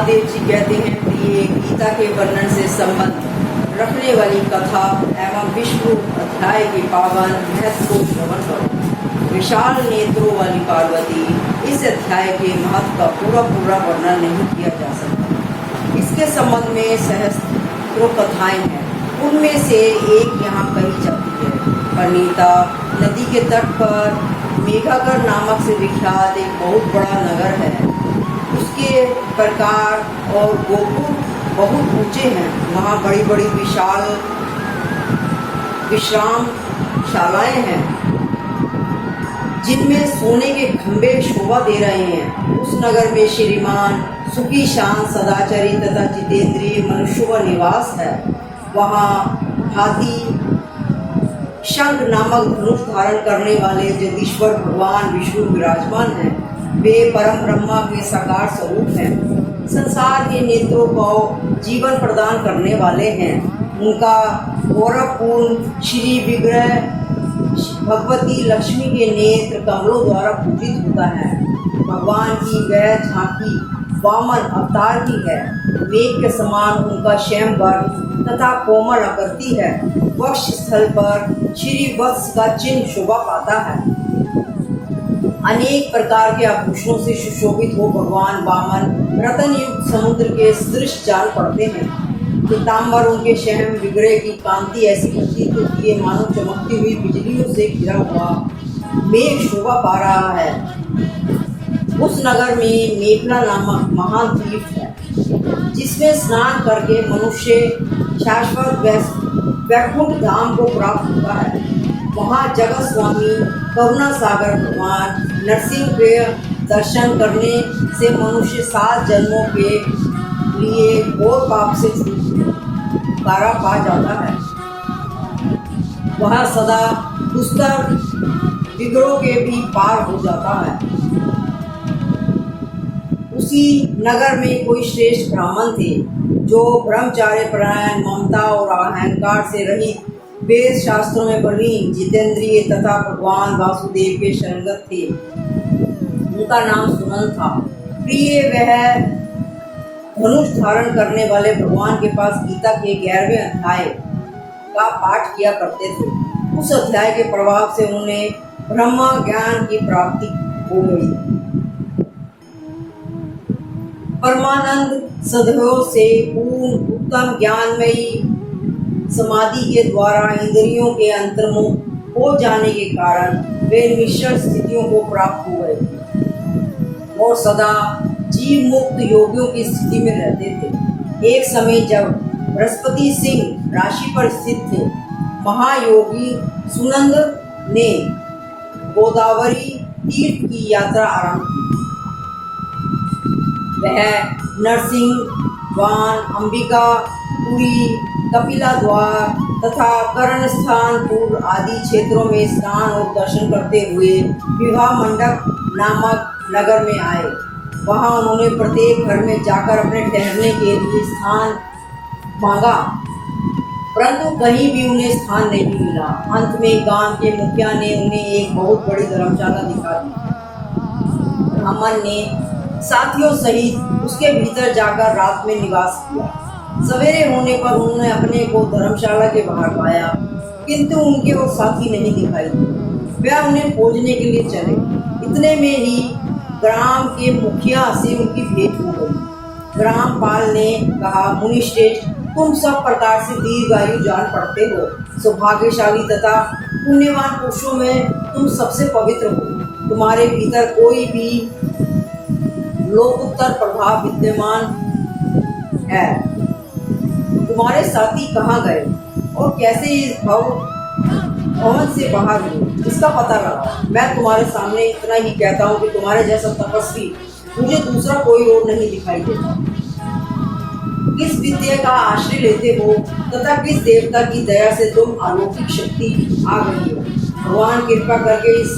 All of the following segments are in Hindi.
महादेव जी कहते हैं प्रिय, गीता के वर्णन से संबंध रखने वाली कथा एवं विष्णु अध्याय के पावन महत्व को श्रवण करो। विशाल नेत्रों वाली पार्वती, इस अध्याय के महत्व का पूरा वर्णन नहीं किया जा सकता। इसके संबंध में सहस्त्रों कथाएं हैं। उनमें से एक यहाँ कही जाती है। परिणीता नदी के तट पर मेघागढ़ नामक से विख्यात एक बहुत बड़ा नगर है। उसके प्रकार और गोपुर बहुत ऊंचे हैं। वहाँ बड़ी बड़ी विशाल विश्राम शालाएं हैं, जिनमें सोने के खंभे शोभा दे रहे हैं। उस नगर में श्रीमान सुखी शांत सदाचारी तथा जितेंद्रिय मनुष्यों का निवास है। वहाँ हाथी शंख नामक धनुष धारण करने वाले जगदीश्वर भगवान विष्णु विराजमान हैं। वे परम ब्रह्मा के साकार स्वरूप हैं। संसार के नेत्रों को जीवन प्रदान करने वाले हैं। उनका गौरवपूर्ण श्री विग्रह भगवती लक्ष्मी के नेत्र कमलों द्वारा पूजित होता है। भगवान की वह झांकी वामन अवतार की है। मेघ के समान उनका श्याम वर्ण तथा कोमल आकृति है। वक्ष स्थल पर श्री वत्स का चिन्ह शोभा पाता है। अनेक प्रकार के आभूषणों से सुशोभित हो भगवान वामन रतन युक्त समुद्र के सदृश जान पड़ते हैं। पीताम्बर उनके श्याम विग्रह की कांति ऐसी प्रतीत होती है मानो चमकती हुई बिजलियों से घिरा हुआ मेघ शोभा पा रहा है। उस नगर में मेखला नामक महान द्वीप है, जिसमें स्नान करके मनुष्य शाश्वत वैकुंठ धाम को प्राप्त होता है। वहाँ जगत स्वामी करुणा सागर भगवान नरसिंह के दर्शन करने से मनुष्य 7 जन्मों के लिए घोर पाप से छुटकारा पा जाता है। वह सदा दुस्तर विग्रहों के भी पार हो जाता है। उसी नगर में कोई श्रेष्ठ ब्राह्मण थे, जो ब्रह्मचार्य परायण, ममता और अहंकार से रहित, वेद शास्त्रों में प्रवीण, जितेंद्रिय तथा भगवान वासुदेव के शरणगत थे। उनका नाम सुनंद था। प्रिय वह धनुष धारण करने वाले भगवान के पास गीता के 11वें अध्याय का पाठ किया करते थे। उस अध्याय के प्रभाव से उन्हें ब्रह्म ज्ञान की प्राप्ति हो गई। परमानंद सदैव से पूर्ण उत्तम ज्ञानमयी समाधि के द्वारा इंद्रियों के अंतर्मुख हो जाने के कारण वे मिश्र स्थितियों को प्राप्त हो गए और सदा जीव मुक्त योगियों की स्थिति में रहते थे। एक समय जब बृहस्पति सिंह राशि पर स्थित थे, महायोगी सुनंद ने गोदावरी तीर्थ की यात्रा आरंभ की। वह नरसिंह वान, अंबिका पुरी, कपिला द्वार तथा कर्ण स्थानपुर आदि क्षेत्रों में स्नान और दर्शन करते हुए विवाह मंडप नामक नगर में आए। वहां उन्होंने प्रत्येक घर में जाकर अपने ठहरने के लिए स्थान मांगा, परंतु कहीं भी उन्हें स्थान नहीं मिला। अंत में गांव के मुखिया ने उन्हें एक बहुत बड़ी धर्मशाला दिखा दी। ब्राह्मण ने साथियों सहित उसके भीतर जाकर रात में निवास किया। सवेरे होने पर उन्होंने अपने को धर्मशाला के बाहर पाया, किंतु उनके वो साथी नहीं दिखाई दिए। वह उन्हें खोजने के लिए चले। इतने में ही ग्राम के मुखिया से उनकी भेंट हो गई। ग्रामपाल ने कहा, मुनिश्रेष्ठ, तुम सब प्रकार से दीर्घायु जान पड़ते हो। सौभाग्यशाली तथा पुण्यवान पुरुषों में तुम सबसे पवित्र हो। तुम्हारे भीतर कोई भी लोकोत्तर प्रभाव विद्यमान है। तुम्हारे साथी कहाँ गए और कैसे इस भवन से बाहर हुए, इसका पता लगा। मैं तुम्हारे सामने इतना ही कहता हूँ कि तुम्हारे जैसा तपस्वी मुझे दूसरा कोई और नहीं दिखाई देता। किस विद्या का आश्रय लेते हो तथा किस देवता की दया से तुम अलौकिक शक्ति आ गई हो। भगवान कृपा करके इस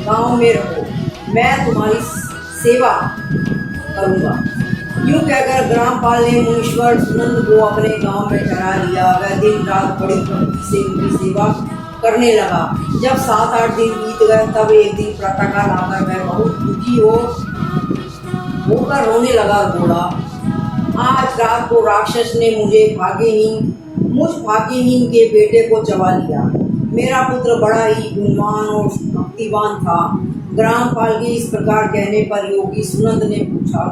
गांव में रहो, मैं तुम्हारी सेवा करूंगा। यूं कहकर ग्रामपाल ने मुनीश्वर सुनंद को अपने गांव में ठहरा लिया। वह दिन रात बड़ी भक्ति से उनकी सेवा करने लगा। जब 7-8 दिन बीत गए, तब एक दिन प्रातःकाल आकर वह बहुत दुखी हो होकर रोने लगा और बोला, आज रात को राक्षस ने मुझ भाग्यहीन के बेटे को चबा लिया। मेरा पुत्र बड़ा ही गुणवान और भक्तिवान था। ग्रामपाल के इस प्रकार कहने पर योगी सुनंद ने पूछा,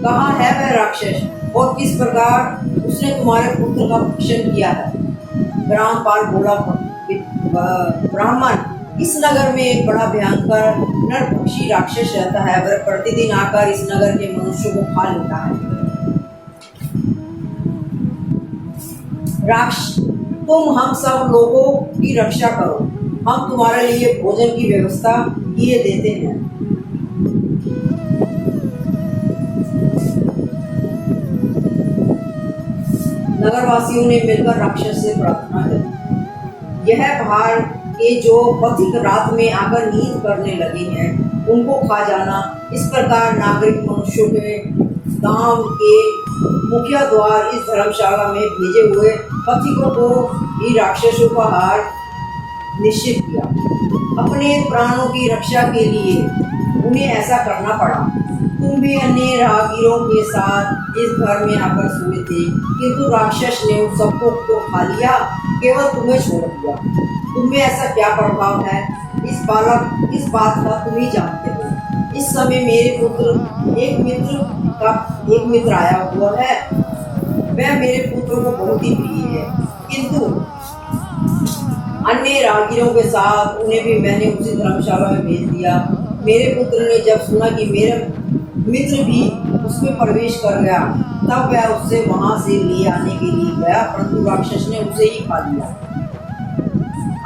कहाँ है वह राक्षस और किस प्रकार उसने तुम्हारे पुत्र का भक्षण किया है? ग्रामपाल बोला, ब्राह्मण, इस नगर में एक बड़ा भयंकर नरभक्षी राक्षस रहता है। वह प्रतिदिन आकर इस नगर के मनुष्यों को खा लेता है। तुम हम सब लोगों की रक्षा करो, हम तुम्हारे लिए भोजन की व्यवस्था किए देते हैं। नगरवासियों ने मिलकर राक्षस से प्रार्थना की, यह बाहर के जो पथिक रात में आकर नींद करने लगे हैं उनको खा जाना। इस प्रकार नागरिक मनुष्यों के गांव के मुखिया द्वार इस धर्मशाला में भेजे हुए पथिकों को ही राक्षसों का हार निश्चित किया। अपने प्राणों की रक्षा के लिए उन्हें ऐसा करना पड़ा। तुम भी अन्य राहगीरों के साथ इस घर में आकर सोए थे, किंतु राक्षस ने उन सबको तो खा लिया, केवल तुम्हें छोड़ दिया। तुम्हें ऐसा क्या प्रभाव है, इस बात का तुम ही जानते हो। इस समय मेरे पुत्र एक मित्र आया हुआ है। वह मेरे पुत्र को बहुत ही प्रिय है, किंतु अन्य राहगीरों के साथ उन्हें भी मैंने उसी धर्मशाला में भेज दिया। मेरे पुत्र ने जब सुना कि मेरा मित्र भी उसमें प्रवेश कर गया, तब वह उससे वहां से ले आने के लिए गया, परंतु राक्षस ने उसे ही खा लिया।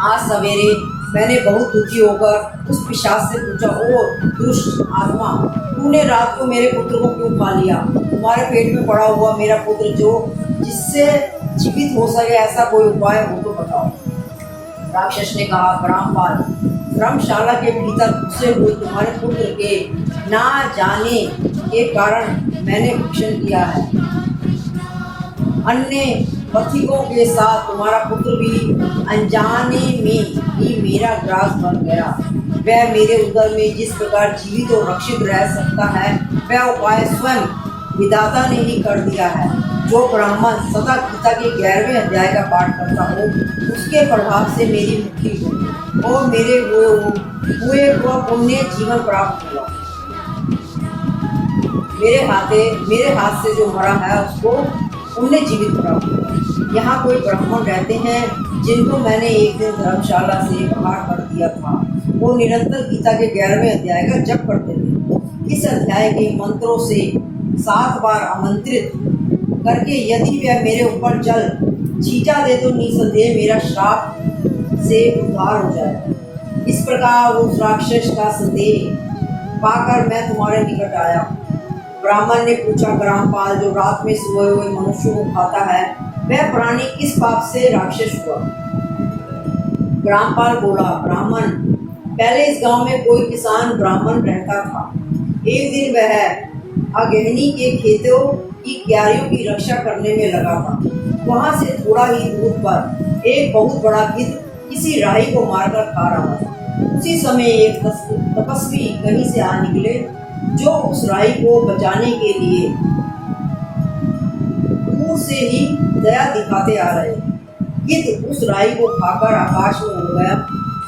आज सवेरे मैंने बहुत दुखी होकर उस पिशाच से पूछा, ओ दुष्ट आत्मा, तूने रात को मेरे पुत्र को क्यों खा लिया? तुम्हारे पेट में पड़ा हुआ मेरा पुत्र जिससे जीवित हो सके, ऐसा कोई उपाय हो तो बताओ। राक्षस ने कहा, ग्रामपाल, धर्मशाला के भीतर घुसे हुए तुम्हारे पुत्र के ना जाने के कारण मैंने भक्षण किया है। अन्य पथिकों के साथ तुम्हारा पुत्र भी अनजाने में ही मेरा ग्रास बन गया। वह मेरे उदर में जिस प्रकार जीवित और रक्षित रह सकता है, वह उपाय स्वयं विधाता ने ही कर दिया है। जो ब्राह्मण सदा गीता के 11वें अध्याय का पाठ करता हो, उसके प्रभाव से मेरी मुक्ति हो और मेरे हुए को पुण्य जीवन प्राप्त हुआ। मेरे हाथ से जो मरा है उसको पुण्य जीवित प्राप्त हुआ। यहाँ कोई ब्राह्मण रहते हैं जिनको मैंने एक दिन धर्मशाला से बाहर कर दिया था। वो निरंतर गीता के 11वें अध्याय का जप करते थे। इस अध्याय के मंत्रों से 7 बार आमंत्रित करके यदि वह मेरे ऊपर जल छींचा दे तो निसंदेह मेरा श्राप से उद्धार हो जाए। इस प्रकार उस राक्षस का संदेह पाकर मैं तुम्हारे निकट आया। ब्राह्मण ने पूछा, ग्रामपाल, जो रात में सोए हुए मनुष्यों को खाता है, वह प्राणी किस पाप से राक्षस हुआ? ग्रामपाल बोला, ब्राह्मण, पहले इस गांव में कोई किसान ब्राह्मण रहता था। एक दिन वह अगहनी के खेतों की क्यारियों की रक्षा करने में लगा था। वहां से थोड़ा ही दूर पर एक बहुत बड़ा गिद्ध किसी राही को मारकर खा रहा था। उसी समय एक तपस्वी कहीं से आ निकले, जो उस राही को बचाने के लिए दूर से ही दया दिखाते आ रहे। गिद्ध उस राही को खाकर आकाश में उड़ गया।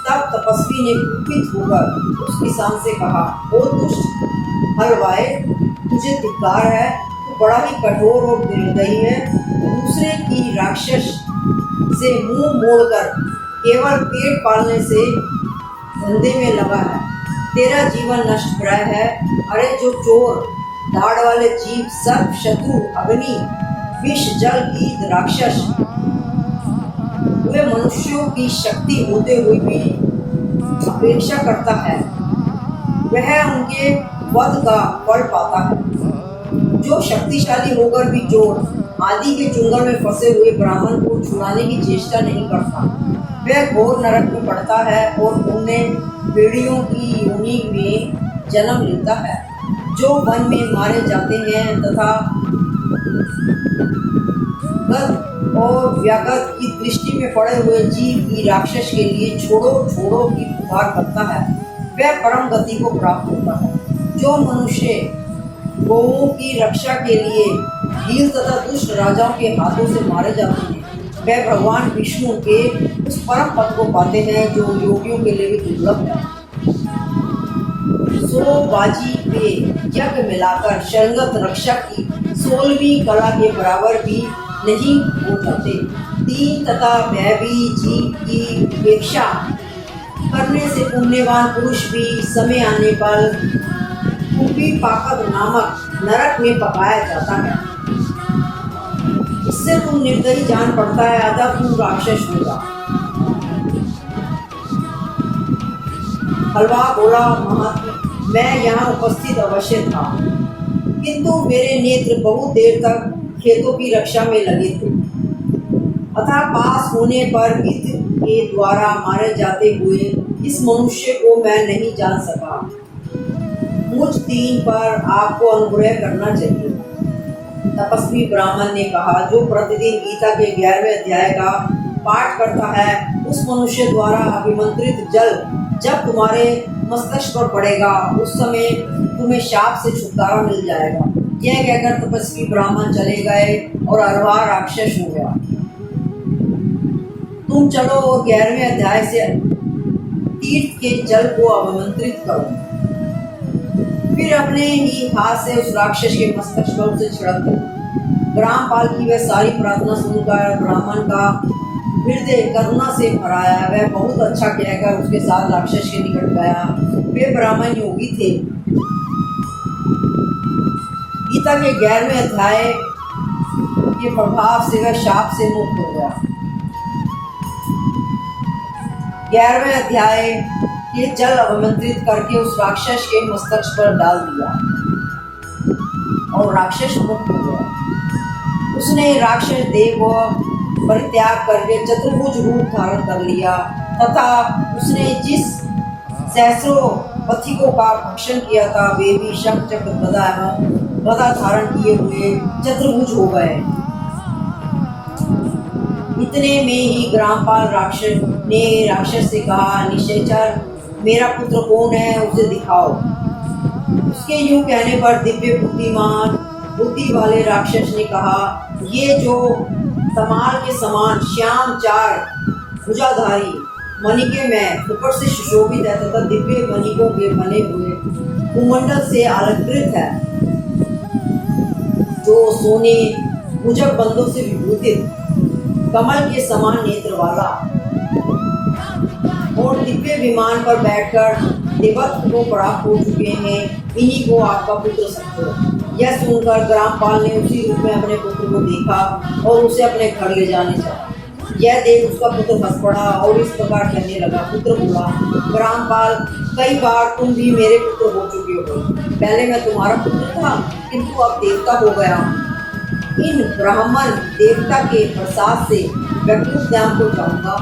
तब तपस्वी ने कुपित होकर उस किसान से कहा, ओ दुष्ट हलवाए, तुझे धिक्कार है, तू बड़ा ही कठोर और निर्दयी है। दूसरे की राक्षस से मुंह मोड़कर केवल पेट पालने से धंधे में लगा है। तेरा जीवन नष्ट प्राय है। अरे जो चोर, दाढ़ वाले जीव, सर्प, शत्रु, अग्नि, विष, जल, कीट, राक्षस वे मनुष्यों की शक्ति होते हुए भी अपेक्षा करता है, वह उनके वध का फल पाता है। जो शक्तिशाली होकर भी चोर आदि के चुंगल में फंसे हुए ब्राह्मण को छुड़ाने की चेष्टा नहीं करता, वह घोर नरक में पड़ता है और पुण्य पीढ़ियों की योनि में जन्म लेता है। जो वन में मारे जाते हैं तथा गद और व्यागत की दृष्टि में पड़े हुए जीव की राक्षस के लिए छोड़ो छोड़ो की पुकार करता है, वह परम गति को प्राप्त होता है। जो मनुष्य गौओं की रक्षा के लिए भील तथा दुष्ट राजाओं के हाथों से मारे जाते हैं, वह भगवान विष्णु के उस परम पद को पाते हैं जो योगियों के लिए भी दुर्लभ है। सो बाजी पे यज्ञ मिलाकर शरणगत रक्षा की 16वीं कला के बराबर भी नहीं हो जाते। दीन तथा भयभी जीव की उपेक्षा करने से पुण्यवान पुरुष भी समय आने पर कुपी पाकक नामक नरक में पकाया जाता है। इससे तुम निर्दयी जान पड़ता है, अतः तू राक्षस होगा। हलवा बोला, महात्मा मैं यहाँ उपस्थित अवश्य था, किंतु मेरे नेत्र बहुत देर तक खेतों की रक्षा में लगे थे, अतः पास होने पर गिद्ध के द्वारा मारे जाते हुए इस मनुष्य को मैं नहीं जान सका। मुझ दीन पर आपको अनुग्रह करना चाहिए। तपस्वी ब्राह्मण ने कहा, जो प्रतिदिन गीता के 11वें अध्याय का पाठ करता है, उस मनुष्य द्वारा अभिमंत्रित जल जब तुम्हारे मस्तिष्क पर पड़ेगा, उस समय तुम्हें शाप से छुटकारा मिल जाएगा। यह कहकर तपस्वी ब्राह्मण चले गए और अरवा राक्षस हो गया। तुम चलो और 11वें अध्याय से तीर्थ के जल को अभिमंत्रित करो। फिर अपने ही हाथ से उस राक्षस के मस्तक पर उसे छिड़क दो। ग्रामपाल की वह सारी प्रार्थना सुनकर ब्राह्मण का हृदय करुणा से भराया। वह बहुत अच्छा कहकर उसके साथ राक्षस के निकट गया। वे ब्राह्मण योगी थे। गीता के 11वें अध्याय के प्रभाव से वह शाप से मुक्त हो गया। 11वें अध्याय के जल अभिमंत्रित करके उस राक्षस के मस्तक पर डाल दिया और राक्षस मुक्त हो गया। उसने राक्षस देह को परित्याग करके चतुर्भुज रूप धारण कर लिया तथा उसने जिस सहस्रों पथिकों का भक्षण किया था, वे भी शंख चक्र गदा धारण किए हुए चतुर्भुज हो गए। इतने में ही ग्रामपाल राक्षस से कहा, निशाचर मेरा पुत्र कौन है, उसे दिखाओ। उसके यूं कहने पर दिव्य बुद्धि वाले राक्षस ने कहा, ये जो तमाल के समान श्याम 4 भुजाधारी मणिके में ऊपर से सुशोभित है तथा दिव्य मणिकों के बने हुए कुमंडल से अलंकृत है, जो सोने भुजक बंदों से विभूषित कमल के समान नेत्र वाला और दिव्य विमान पर बैठकर देवत्व को प्राप्त हो चुके हैं, इन्हीं को आपका पुत्र समझो। यह सुनकर ग्रामपाल ने उसी रूप में अपने पुत्र को देखा और उसे अपने घर ले जाने चाहा। यह देख उसका पुत्र हंस पड़ा और इस प्रकार कहने लगा। पुत्र बोला, ग्रामपाल कई बार तुम भी मेरे पुत्र हो चुके हो। पहले मैं तुम्हारा पुत्र था, किंतु अब देवता हो गया। इन ब्राह्मण देवता के प्रसाद से वैकुंठ धाम को जाऊंगा।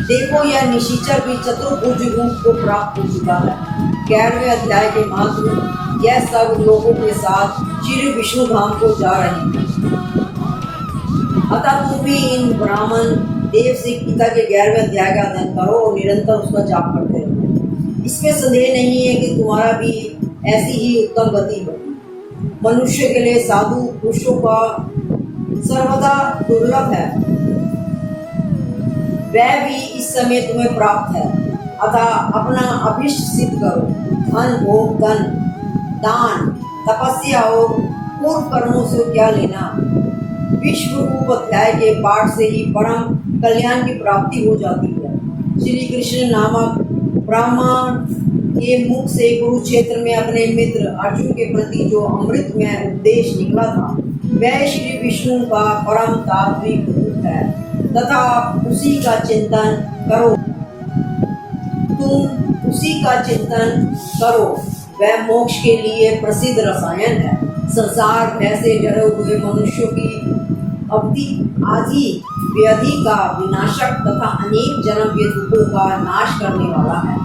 देखो यह निशाचर भी चतुर्भुज रूप को प्राप्त हो चुका है। 11वें अध्याय के मात्र यह सब लोगों के साथ श्री विष्णु धाम को जा रहे हैं। अतः तुम भी इन ब्राह्मण देव से गीता के 11वें अध्याय का अध्ययन करो और निरंतर उसका जाप करते रहो। इसमें संदेह नहीं है कि तुम्हारा भी ऐसी ही उत्तम गति होगी। मनुष्य के लिए साधु पुरुषों का सर्वदा दुर्लभ है, वह भी इस समय तुम्हें प्राप्त है। अतः अपना अभिष्ट सिद्ध करो। धन भोग धन दान तपस्या और पूर्व कर्मों से क्या लेना। विश्व रूप अध्याय के पाठ से ही परम कल्याण की प्राप्ति हो जाती है। श्री कृष्ण नामक ब्राह्मण के मुख से कुरुक्षेत्र में अपने मित्र अर्जुन के प्रति जो अमृत में उपदेश निकला था, वह श्री विष्णु का परम तात्विक रूप है तथा उसी का चिंतन करो। तुम उसी का चिंतन करो, वह मोक्ष के लिए प्रसिद्ध रसायन है। संसार भय से डरे हुए मनुष्यों की आदि व्याधि का विनाशक तथा अनेक जन्म के दुखों का नाश करने वाला है।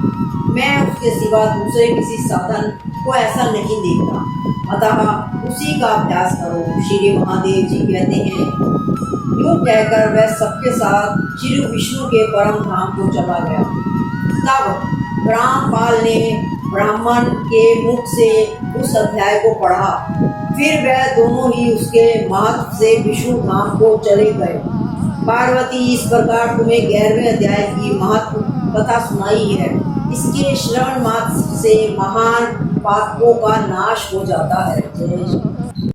मैं उसके सिवा दूसरे किसी साधन को ऐसा नहीं देखता, अतः उसी का अभ्यास करो। श्री महादेव जी कहते हैं, यूँ कहकर वह सबके साथ श्री विष्णु के परम धाम को चला गया। तब ग्रामपाल ने ब्राह्मण के मुख से उस अध्याय को पढ़ा। फिर वह दोनों ही उसके महत्व से विष्णु धाम को चले गए। पार्वती, इस प्रकार तुम्हें 11वें अध्याय की महत्व कथा सुनाई है। इसके श्रवण मात्र से महान पातकों का नाश हो जाता है। जय श्री कृष्ण।